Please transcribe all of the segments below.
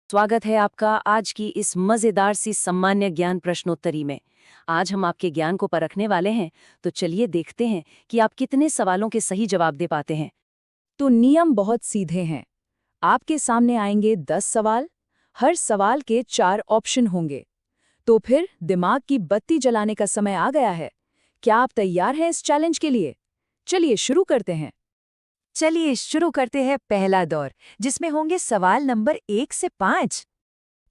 स्वागत है आपका आज की इस मजेदार सी सामान्य ज्ञान प्रश्नोत्तरी में। आज हम आपके ज्ञान को परखने वाले हैं, तो चलिए देखते हैं कि आप कितने सवालों के सही जवाब दे पाते हैं। तो नियम बहुत सीधे हैं। आपके सामने आएंगे 10 सवाल, हर सवाल के 4 ऑप्शन होंगे। तो फिर दिमाग की बत्ती जलाने का समय आ गया है। क्या आप तैयार हैं इस चैलेंज के लिए? चलिए शुरू करते हैं। चलिए शुरू करते हैं पहला दौर, जिसमें होंगे सवाल नंबर 1 से 5।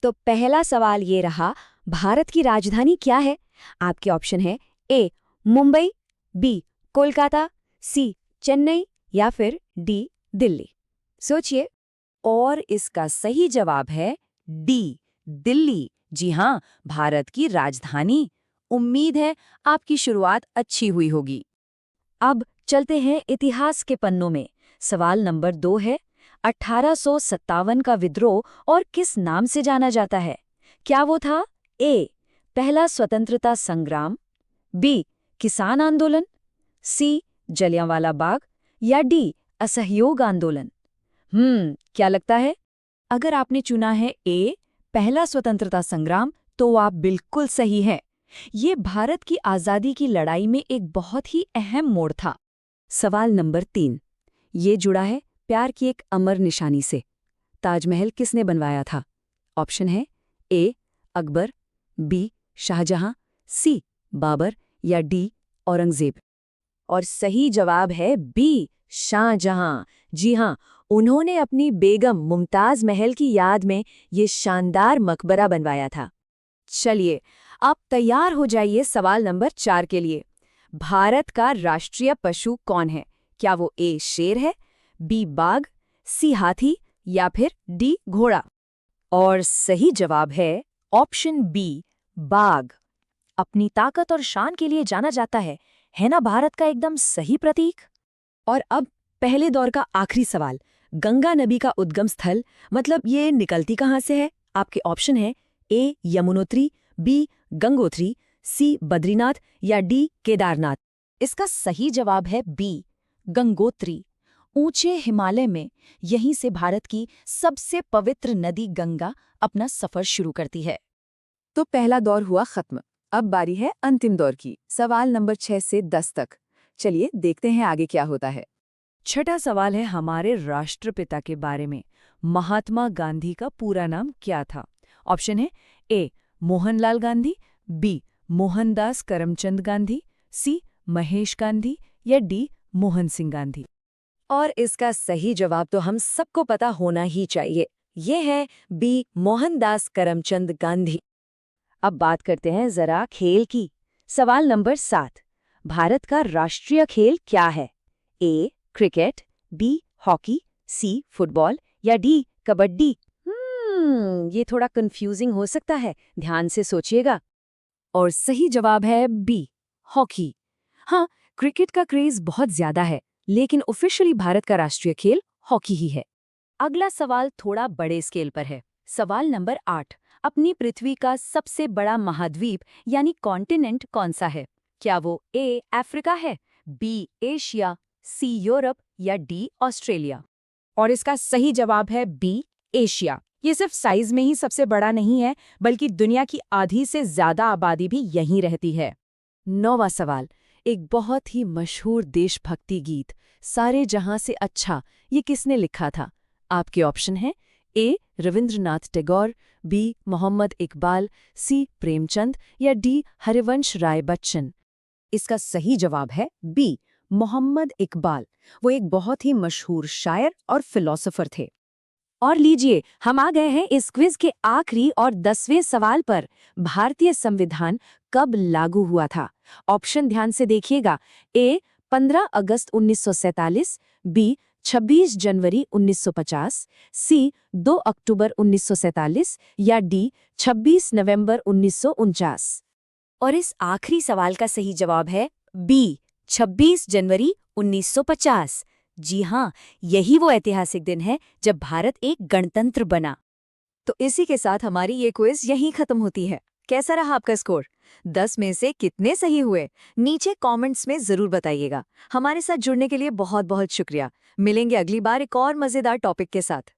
तो पहला सवाल ये रहा, भारत की राजधानी क्या है? आपके ऑप्शन है ए मुंबई, बी कोलकाता, सी चेन्नई या फिर डी दिल्ली। सोचिए। और इसका सही जवाब है डी, दिल्ली। जी हाँ, भारत की राजधानी। उम्मीद है आपकी शुरुआत अच्छी हुई होगी। अब चलते हैं इतिहास के पन्नों में। सवाल नंबर 2 है, 1857 का विद्रोह और किस नाम से जाना जाता है? क्या वो था ए पहला स्वतंत्रता संग्राम, बी किसान आंदोलन, सी जलियांवाला बाग या डी असहयोग आंदोलन? क्या लगता है? अगर आपने चुना है ए पहला स्वतंत्रता संग्राम, तो आप बिल्कुल सही हैं। ये भारत की आज़ादी की लड़ाई में एक बहुत ही अहम मोड़ था। सवाल नंबर 3, ये जुड़ा है प्यार की एक अमर निशानी से। ताजमहल किसने बनवाया था? ऑप्शन है ए अकबर, बी शाहजहां, सी बाबर या डी औरंगजेब। और सही जवाब है बी, शाहजहां। जी हाँ, उन्होंने अपनी बेगम मुमताज महल की याद में ये शानदार मकबरा बनवाया था। चलिए, आप तैयार हो जाइए सवाल नंबर 4 के लिए। भारत का राष्ट्रीय पशु कौन है? क्या वो ए शेर है, बी बाघ, सी हाथी या फिर डी घोड़ा? और सही जवाब है ऑप्शन बी, बाघ। अपनी ताकत और शान के लिए जाना जाता है ना भारत का एकदम सही प्रतीक। और अब पहले दौर का आखिरी सवाल, गंगा नदी का उद्गम स्थल, मतलब ये निकलती कहाँ से है? आपके ऑप्शन है ए यमुनोत्री, बी गंगोत्री, सी बद्रीनाथ या डी केदारनाथ। इसका सही जवाब है बी, गंगोत्री। ऊंचे हिमालय में यहीं से भारत की सबसे पवित्र नदी गंगा अपना सफर शुरू करती है। तो पहला दौर हुआ खत्म। अब बारी है अंतिम दौर की, सवाल नंबर 6 से 10 तक। चलिए देखते हैं आगे क्या होता है। छठा सवाल है हमारे राष्ट्रपिता के बारे में। महात्मा गांधी का पूरा नाम क्या था? ऑप्शन है ए मोहनलाल गांधी, बी मोहनदास करमचंद गांधी, सी महेश गांधी या डी मोहन सिंह गांधी। और इसका सही जवाब तो हम सबको पता होना ही चाहिए। ये है बी, मोहनदास करमचंद गांधी। अब बात करते हैं जरा खेल की। सवाल नंबर 7, भारत का राष्ट्रीय खेल क्या है? A cricket, B hockey, C football या डी कबड्डी? ये थोड़ा कंफ्यूजिंग हो सकता है, ध्यान से सोचिएगा। और सही जवाब है बी हॉकी। हाँ, क्रिकेट का क्रेज बहुत ज्यादा है, लेकिन ऑफिशियली भारत का राष्ट्रीय खेल हॉकी ही है। अगला सवाल थोड़ा बड़े स्केल पर है। सवाल नंबर 8, अपनी पृथ्वी का सबसे बड़ा महाद्वीप यानी कॉन्टिनेंट कौन सा है? क्या वो ए अफ्रीका है, बी एशिया, सी यूरोप या डी ऑस्ट्रेलिया? और इसका सही जवाब है बी एशिया। ये सिर्फ साइज में ही सबसे बड़ा नहीं है, बल्कि दुनिया की आधी से ज्यादा आबादी भी यहीं रहती है। 9वां सवाल, एक बहुत ही मशहूर देशभक्ति गीत सारे जहां से अच्छा, ये किसने लिखा था? आपके ऑप्शन हैं ए रविंद्रनाथ टैगोर, बी मोहम्मद इकबाल, सी प्रेमचंद या डी हरिवंश राय बच्चन। इसका सही जवाब है बी, मोहम्मद इकबाल। वो एक बहुत ही मशहूर शायर और फिलोसोफर थे। और लीजिए, हम आ गए हैं इस क्विज के आखिरी और 10वें सवाल पर। भारतीय संविधान कब लागू हुआ था? ऑप्शन ध्यान से देखिएगा। ए 15 अगस्त 1947, बी 26 जनवरी 1950, सी 2 अक्टूबर 1947 या डी 26 नवंबर 1949। और इस आखिरी सवाल का सही जवाब है बी 26 जनवरी 1950। जी हाँ, यही वो ऐतिहासिक दिन है जब भारत एक गणतंत्र बना। तो इसी के साथ हमारी ये क्विज यहीं खत्म होती है। कैसा रहा आपका स्कोर? 10 में से कितने सही हुए? नीचे कमेंट्स में जरूर बताइएगा। हमारे साथ जुड़ने के लिए बहुत बहुत शुक्रिया। मिलेंगे अगली बार एक और मजेदार टॉपिक के साथ।